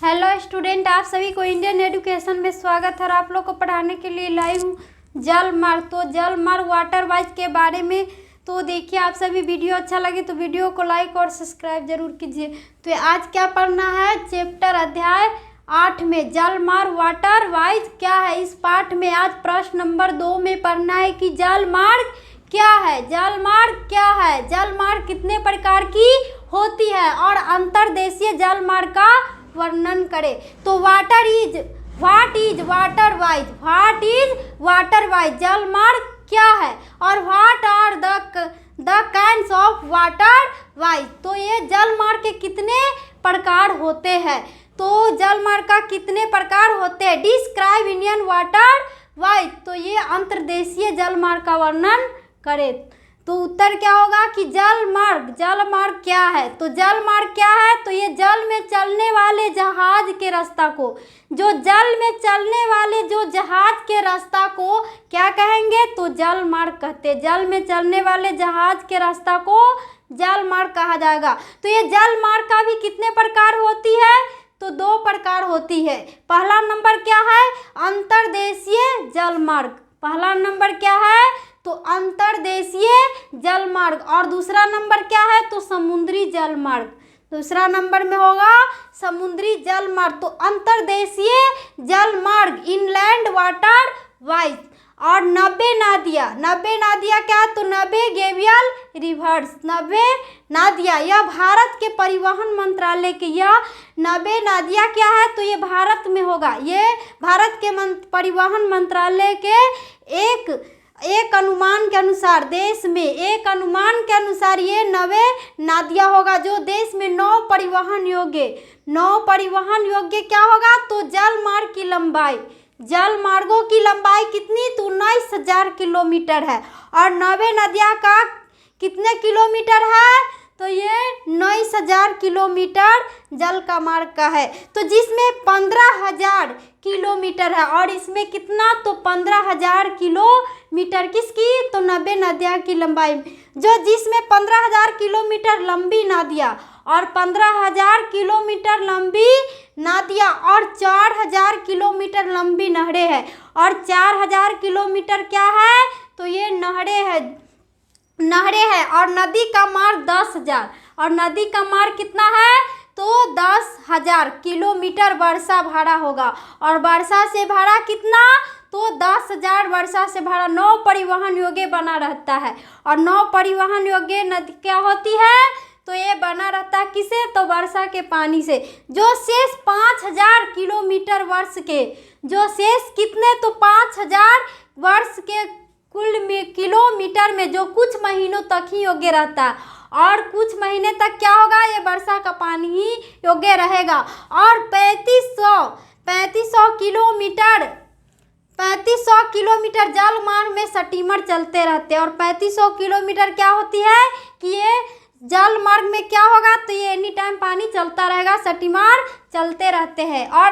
Hello student, आप सभी को इंडियन एजुकेशन में स्वागत है। और आप लोग को पढ़ाने के लिए लाई हूँ जलमार्ग। तो जलमार्ग वाटर वाइज के बारे में तो देखिए, आप सभी वीडियो अच्छा लगे तो वीडियो को लाइक और सब्सक्राइब जरूर कीजिए। तो आज क्या पढ़ना है, चैप्टर अध्याय 8 में जलमार्ग वाटर वाइज क्या है। इस पाठ में आज प्रश्न नंबर 2 में पढ़ना है कि जलमार्ग क्या है। जलमार्ग क्या है, जलमार्ग कितने प्रकार की होती है और अंतर्देशीय जलमार्ग का वर्णन करें। तो व्हाट इज वाटर वाइज जलमार्ग क्या है और what are the kinds of waterways. तो ये जलमार्ग के कितने प्रकार होते हैं। तो जलमार्ग का कितने प्रकार होते हैं, डिस्क्राइब इंडियन वाटर वाइज। तो ये अंतर्देशीय जलमार्ग का वर्णन करें। तो उत्तर क्या होगा कि जलमार्ग क्या है। तो जलमार्ग क्या है, तो ये जल में चलने वाले जहाज के रास्ता को, जो जल में चलने वाले जो जहाज के रास्ता को क्या कहेंगे, तो जलमार्ग कहते हैं। जल में चलने वाले जहाज के रास्ता को जलमार्ग कहा जाएगा। तो ये जलमार्ग का भी कितने प्रकार होती है, तो 2 प्रकार होती है। पहला नंबर क्या है, अंतर्देशीय जलमार्ग। पहला नंबर क्या है, तो अंतर्देशीय जलमार्ग। और दूसरा नंबर क्या है, तो समुद्री जलमार्ग। दूसरा नंबर में होगा समुद्री जलमार्ग। तो अंतर्देशीय जलमार्ग इनलैंड वाटर वाइज। और 90 नादिया क्या है, तो 90 गेवियल रिवर्स। 90 नादिया यह भारत के परिवहन मंत्रालय की, यह 90 नादिया क्या है, तो ये भारत में होगा। ये भारत के परिवहन मंत्रालय के एक अनुमान के अनुसार, देश में एक अनुमान के अनुसार ये 90 नादिया होगा, जो देश में 9 परिवहन योग्य क्या होगा, तो जलमार्ग की लंबाई, जलमार्गों की लंबाई कितनी, तो 19,000 किलोमीटर है। और 90 नदियाँ का कितने किलोमीटर है, तो ये 19,000 किलोमीटर जल का मार्ग का है। तो जिसमें 15,000 किलोमीटर है और इसमें कितना, तो 15,000 किलोमीटर किसकी, तो 90 नदियाँ की लंबाई, जो जिसमें 15,000 किलोमीटर लंबी नदियाँ और 15,000 किलोमीटर लंबी नदियाँ और 4,000 किलोमीटर लंबी नहरें हैं। और 4,000 किलोमीटर क्या है, तो ये नहरें हैं। और नदी का मार्ग 10,000, और नदी का मार्ग कितना है, तो 10,000 किलोमीटर वर्षा भाड़ा होगा। और वर्षा से भाड़ा कितना, तो 10,000 वर्षा से भाड़ा 9 परिवहन योग्य बना रहता है। और 9 परिवहन योग्य नदी क्या होती है, तो ये बना रहता है किसे, तो वर्षा के पानी से। जो शेष 5,000 किलोमीटर वर्ष के, जो शेष कितने, तो 5,000 वर्ष के कुल किलोमीटर में जो कुछ महीनों तक ही योग्य रहता है और कुछ महीने तक क्या होगा, ये वर्षा का पानी ही योग्य रहेगा। और 3500 किलोमीटर जलमार्ग में स्टीमर चलते रहते हैं। और 3500 किलोमीटर क्या होती है कि ये जलमार्ग में क्या होगा, तो ये एनी टाइम पानी चलता रहेगा, स्टीमर चलते रहते हैं। और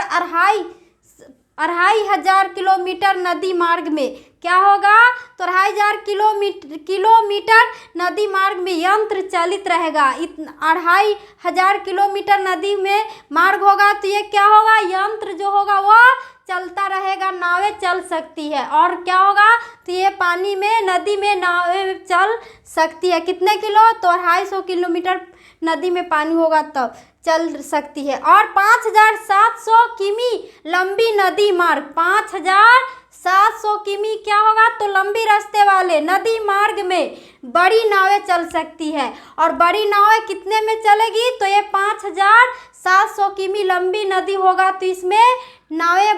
2,500 किलोमीटर नदी मार्ग में क्या होगा, तो 2,500 किलोमीटर नदी मार्ग में यंत्र चलित रहेगा। 2,500 किलोमीटर नदी में मार्ग होगा, तो ये क्या होगा, यंत्र जो होगा वह चलता रहेगा, नावें चल सकती है। और क्या होगा, तो ये पानी में, नदी में नावें चल सकती है। कितने किलो, तो 250 किलोमीटर नदी में पानी होगा तब चल सकती है। और 5,700 किमी लंबी नदी मार्ग, 5,700 किमी क्या होगा, तो लंबी रास्ते वाले नदी मार्ग में बड़ी नावें चल सकती है। और बड़ी नावें कितने में चलेगी, तो ये 5,700 किमी लंबी नदी होगा, तो इसमें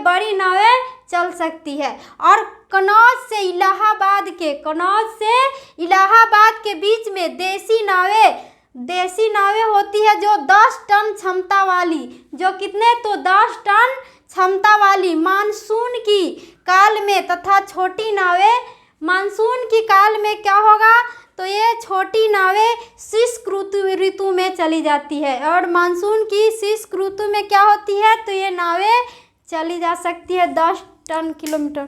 बड़ी नावें चल सकती है। और कनौज से इलाहाबाद के बीच में देसी नावें होती है, जो 10 टन क्षमता वाली, जो कितने, तो 10 टन क्षमता वाली मानसून की काल में, तथा छोटी नावें मानसून की काल में क्या होगा, तो ये छोटी नावें शुष्क ऋतु में चली जाती है। और मानसून की शुष्क ऋतु में क्या होती है, तो ये नावें चली जा सकती है 10 टन किलोमीटर।